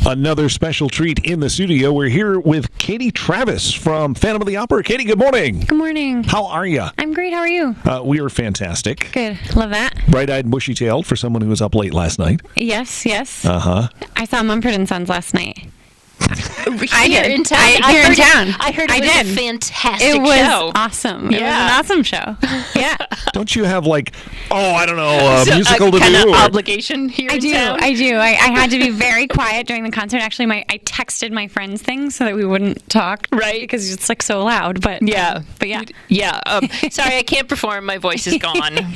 Another special treat in the studio. We're here with Katie Travis from Phantom of the Opera. Katie, good morning. Good morning. How are you? I'm great. How are you? We are fantastic. Good. Love that. Bright-eyed and bushy-tailed for someone who was up late last night. Yes. Uh-huh. I saw Mumford & Sons last night. Here in town. I heard it was a fantastic show. It was awesome. Yeah. It was an awesome show. Yeah. Don't you have a musical to kind do? of obligation here in town? I do. I had to be very quiet during the concert. Actually, I texted my friends things so that we wouldn't talk. Right. Because it's like so loud. But yeah. Yeah. Sorry, I can't perform. My voice is gone.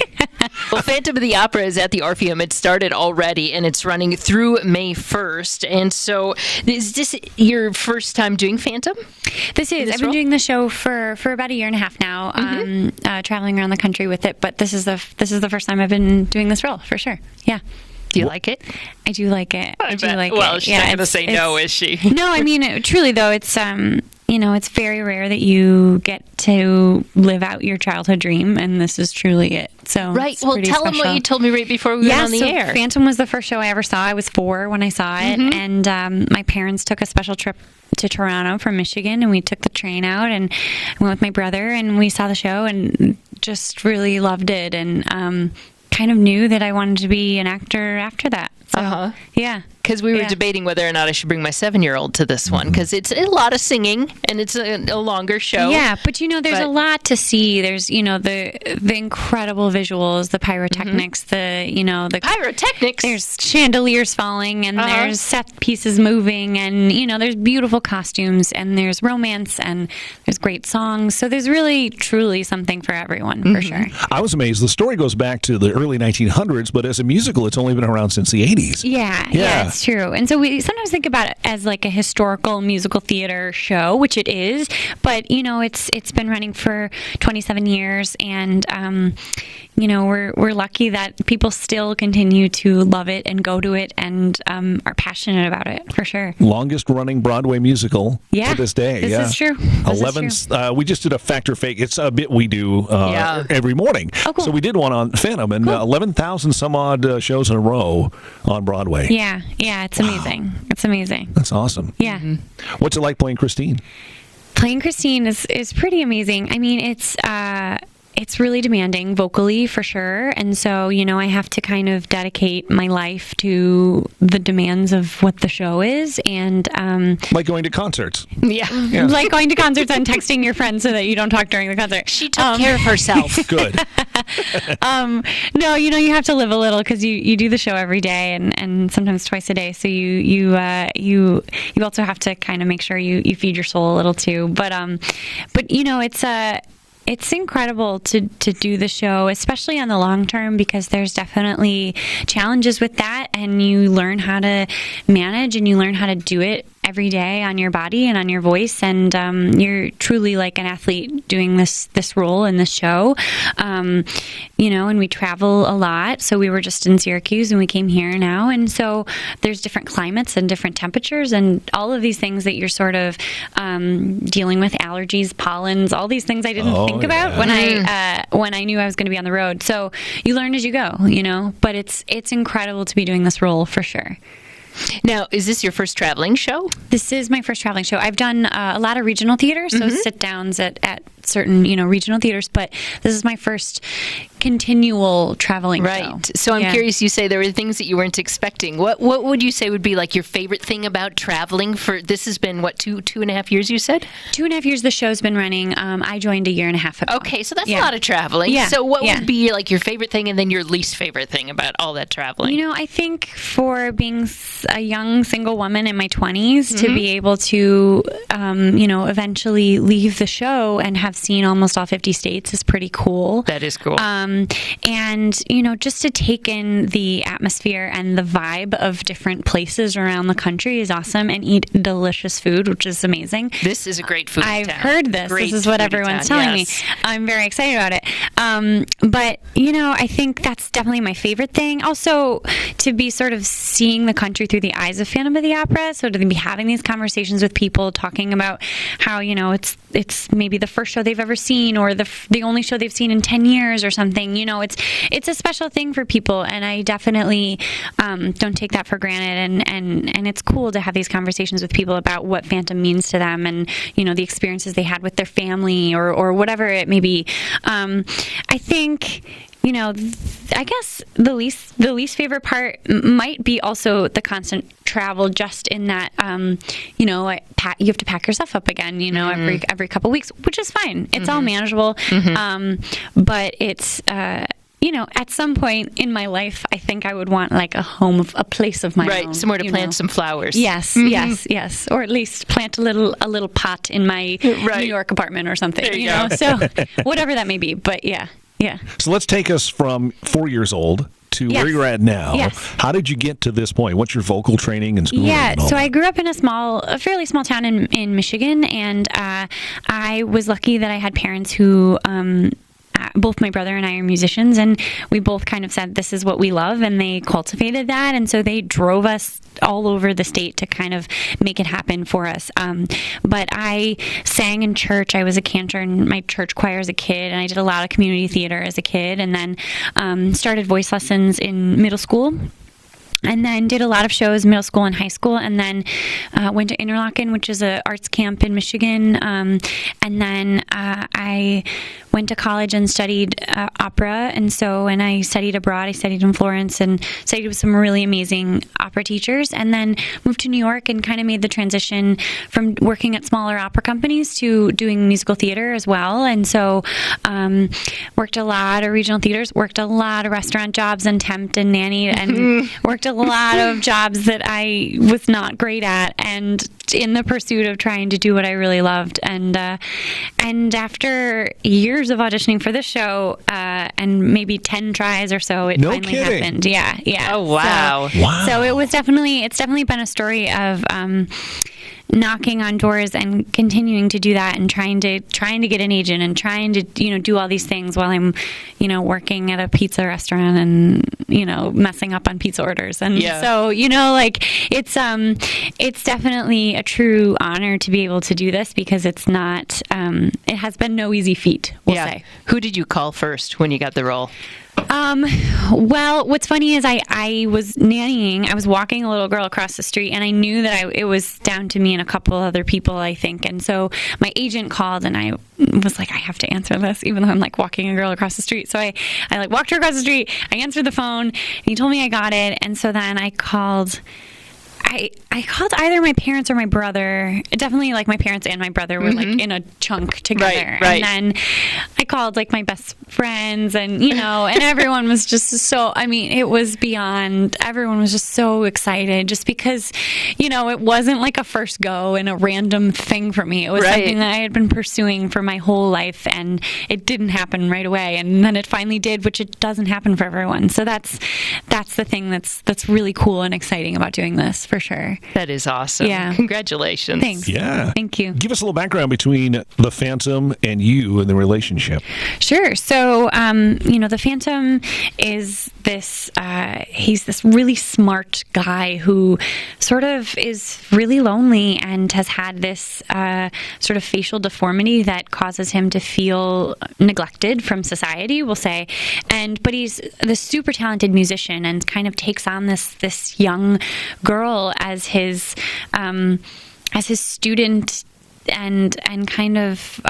Well, Phantom of the Opera is at the Orpheum. It started already, and it's running through May 1st. And so, is this your first time doing Phantom? This is. I've been doing the show for about a year and a half now, traveling around the country with it. But this is the first time I've been doing this role, for sure. Yeah. Do you like it? I do like it. I do like it. Well, she's not going to say no, is she? No, I mean, truly, though, it's it's very rare that you get to live out your childhood dream, and this is truly it. So right. Well, tell them what you told me right before we went on the air. Phantom was the first show I ever saw. I was 4 when I saw it, and my parents took a special trip to Toronto from Michigan, and we took the train out and went with my brother, and we saw the show and just really loved it, and kind of knew that I wanted to be an actor after that. So, yeah. Because we were debating whether or not I should bring my 7-year-old to this one, because it's a lot of singing and it's a longer show. Yeah, but there's a lot to see. There's the incredible visuals, the pyrotechnics, the pyrotechnics. There's chandeliers falling, and there's set pieces moving, and there's beautiful costumes, and there's romance, and there's great songs. So there's really truly something for everyone, for sure. I was amazed. The story goes back to the early 1900s, but as a musical, it's only been around since the 80s. Yeah. It's true. And so we sometimes think about it as like a historical musical theater show, which it is, but it's been running for 27 years, and we're lucky that people still continue to love it and go to it and are passionate about it, for sure. Longest running Broadway musical to this day. This is true. 11. We just did a Fact or Fake. It's a bit we do every morning. Oh, cool. So we did one on Phantom, and 11,000 some odd shows in a row on Broadway. Yeah, it's amazing. It's amazing. That's awesome. Yeah. What's it like playing Christine? Playing Christine is pretty amazing. I mean, it's really demanding vocally, for sure. And so, I have to kind of dedicate my life to the demands of what the show is. And like going to concerts. Yeah. Like going to concerts and texting your friends so that you don't talk during the concert. She took care of herself. Good. No, you have to live a little, because you do the show every day and sometimes twice a day. So you also have to kind of make sure you feed your soul a little too. But it's incredible to do the show, especially on the long term, because there's definitely challenges with that, and you learn how to manage and you learn how to do it every day on your body and on your voice, and you're truly like an athlete doing this role in this show. And we travel a lot, so we were just in Syracuse and we came here now, and so there's different climates and different temperatures and all of these things that you're sort of dealing with, allergies, pollens, all these things I didn't think about when I knew I was going to be on the road. So you learn as you go, but it's incredible to be doing this role, for sure. Now, is this your first traveling show? This is my first traveling show. I've done a lot of regional theater, so sit-downs at certain, regional theaters, but this is my first continual traveling show. Right. So I'm curious, you say there were things that you weren't expecting. What would you say would be like your favorite thing about traveling? This has been, two and a half years, you said? 2.5 years the show's been running. I joined a year and a half ago. Okay, so that's a lot of traveling. Yeah. So what would be like your favorite thing and then your least favorite thing about all that traveling? I think for being a young single woman in my 20s to be able to, eventually leave the show and have seen almost all 50 states is pretty cool. That is cool. And, just to take in the atmosphere and the vibe of different places around the country is awesome, and eat delicious food, which is amazing. This is a great food I've town. heard this. Great this is what everyone's telling me. I'm very excited about it. But, I think that's definitely my favorite thing. Also, to be sort of seeing the country through the eyes of Phantom of the Opera, so to be having these conversations with people, talking about how, it's maybe the first show show they've ever seen, or the only show they've seen in 10 years or something. It's a special thing for people, and I definitely don't take that for granted. And it's cool to have these conversations with people about what Phantom means to them, and the experiences they had with their family, or whatever it may be. I think, I guess the least favorite part might be also the constant travel, just in that, you have to pack yourself up again, every couple weeks, which is fine. It's all manageable. But it's, at some point in my life, I think I would want like a place of my own. Right, somewhere to plant some flowers. Yes, yes. Or at least plant a little pot in my New York apartment or something, so whatever that may be. But yeah. So let's take us from 4 years old to where you're at now. Yes. How did you get to this point? What's your vocal training and schooling? Yeah, and all so that? I grew up in a fairly small town in Michigan, and I was lucky that I had parents who both my brother and I are musicians, and we both kind of said this is what we love, and they cultivated that, and so they drove us all over the state to kind of make it happen for us. But I sang in church. I was a cantor in my church choir as a kid, and I did a lot of community theater as a kid, and then started voice lessons in middle school. And then did a lot of shows middle school and high school, and then went to Interlochen, which is an arts camp in Michigan. And then I went to college and studied opera, and I studied abroad. I studied in Florence and studied with some really amazing opera teachers, and then moved to New York and kind of made the transition from working at smaller opera companies to doing musical theater as well. And so worked a lot of regional theaters, worked a lot of restaurant jobs and temped and nannied, and worked a lot of jobs that I was not great at, and in the pursuit of trying to do what I really loved. And after years of auditioning for this show, and maybe 10 tries or so, it finally happened. Yeah. Oh, wow. So it's definitely been a story of knocking on doors and continuing to do that, and trying to get an agent, and trying to do all these things while I'm working at a pizza restaurant and messing up on pizza orders. And so it's definitely a true honor to be able to do this, because it's not it has been no easy feat, we'll say. Who did you call first when you got the role? Well, what's funny is I was nannying. I was walking a little girl across the street, and I knew that it was down to me and a couple other people, I think. And so my agent called, and I was like, I have to answer this, even though I'm like walking a girl across the street. So I like walked her across the street. I answered the phone, and he told me I got it. And so then I called either my parents or my brother. Definitely like my parents and my brother were like in a chunk together. Right. And then I called like my best friends, and and everyone was just so, it was beyond, everyone was just so excited, just because it wasn't like a first go and a random thing for me. It was something that I had been pursuing for my whole life, and it didn't happen right away, and then it finally did, which it doesn't happen for everyone. So that's the thing that's really cool and exciting about doing this, for sure. That is awesome. Yeah. Congratulations. Thanks. Yeah. Thank you. Give us a little background between the Phantom and you and the relationship. Sure. So, the Phantom is this, he's this really smart guy who sort of is really lonely and has had this sort of facial deformity that causes him to feel neglected from society, we'll say. But he's this super talented musician, and kind of takes on this young girl as his student, and kind of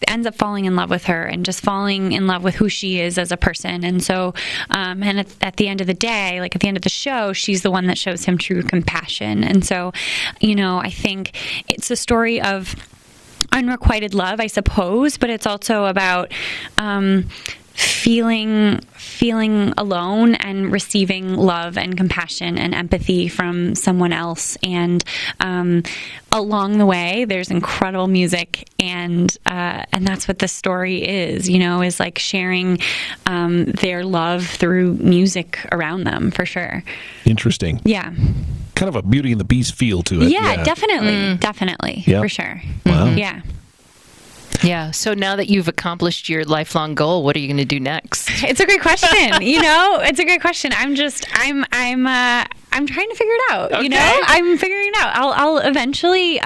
ends up falling in love with her, and just falling in love with who she is as a person. And so and at the end of the day, like at the end of the show, she's the one that shows him true compassion. And so I think it's a story of unrequited love, I suppose, but it's also about feeling alone and receiving love and compassion and empathy from someone else. And along the way, there's incredible music, and that's what the story is, is like sharing their love through music around them, for sure. Interesting. Yeah. Kind of a Beauty and the Beast feel to it. Yeah. Definitely. Yep. For sure. Wow. Yeah. Yeah. So now that you've accomplished your lifelong goal, what are you going to do next? It's a great question. It's a great question. I'm trying to figure it out. Okay. You know, I'm figuring it out. I'll eventually.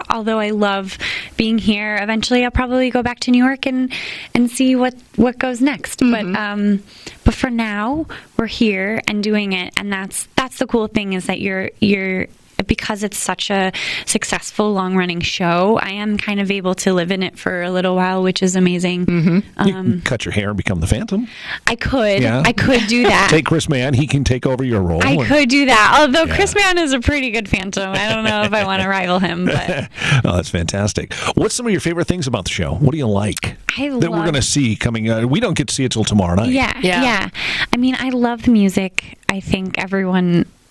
Although I love being here, eventually I'll probably go back to New York and see what goes next. But for now, we're here and doing it, and that's the cool thing is that you're. Because it's such a successful, long-running show, I am kind of able to live in it for a little while, which is amazing. You can cut your hair and become the Phantom. I could. Yeah. I could do that. Take Chris Mann. He can take over your role. I could do that. Although Yeah. Chris Mann is a pretty good Phantom. I don't know if I want to rival him, but Oh, that's fantastic. What's some of your favorite things about the show? What do you like I that we're love. going to see coming? We don't get to see it till tomorrow night. Yeah. I mean, I love the music. I think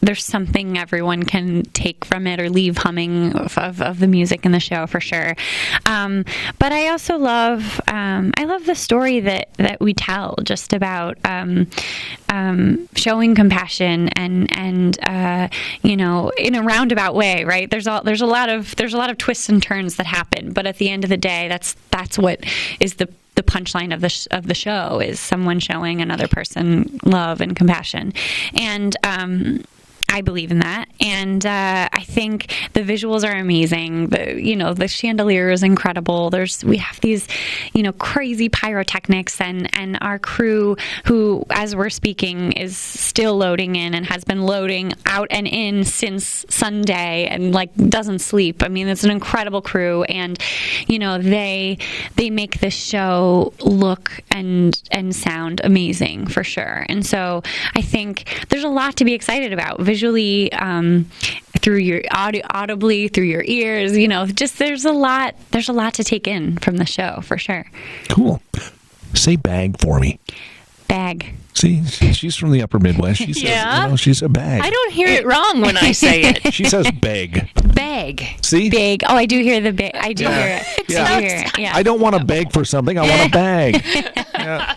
there's something everyone can take from it or leave humming of the music in the show for sure. But I also love the story that we tell, just about showing compassion and in a roundabout way, right? There's a lot of twists and turns that happen, but at the end of the day, that's what is the punchline of the show is someone showing another person love and compassion. And I believe in that, and I think the visuals are amazing. The chandelier is incredible. We have these, crazy pyrotechnics, and our crew, who, as we're speaking, is still loading in and has been loading out and in since Sunday, and doesn't sleep. I mean, it's an incredible crew, and they make this show look and sound amazing for sure. And so I think there's a lot to be excited about visually, through your audibly through your ears. Just there's a lot to take in from the show for sure. Cool. Say bag for me. Bag. See, she's from the upper Midwest. She says, Yeah. she's a bag. I don't hear it wrong when I say it. She says beg. Bag. See? Big. Oh, I do hear the big. I do hear it. Yeah. I do hear it. Yeah. I don't want to beg for something. I want a bag. Yeah.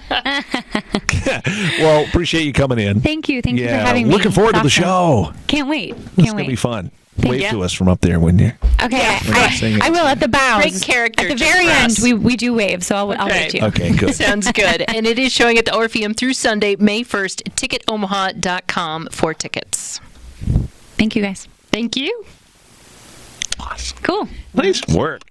Well, appreciate you coming in. Thank you. Thank you for having me. Looking forward to the It's show. awesome. Can't wait. It's Can't going to wait. be fun. Wave you. to us from up there, wouldn't you? Okay, singing. I will at the bows. Great character At the just very for end, us. we do wave, so I'll wave to you. Okay, good. Sounds good. And it is showing at the Orpheum through Sunday, May 1st. Ticketomaha.com for tickets. Thank you, guys. Thank you. Awesome. Cool. Nice work.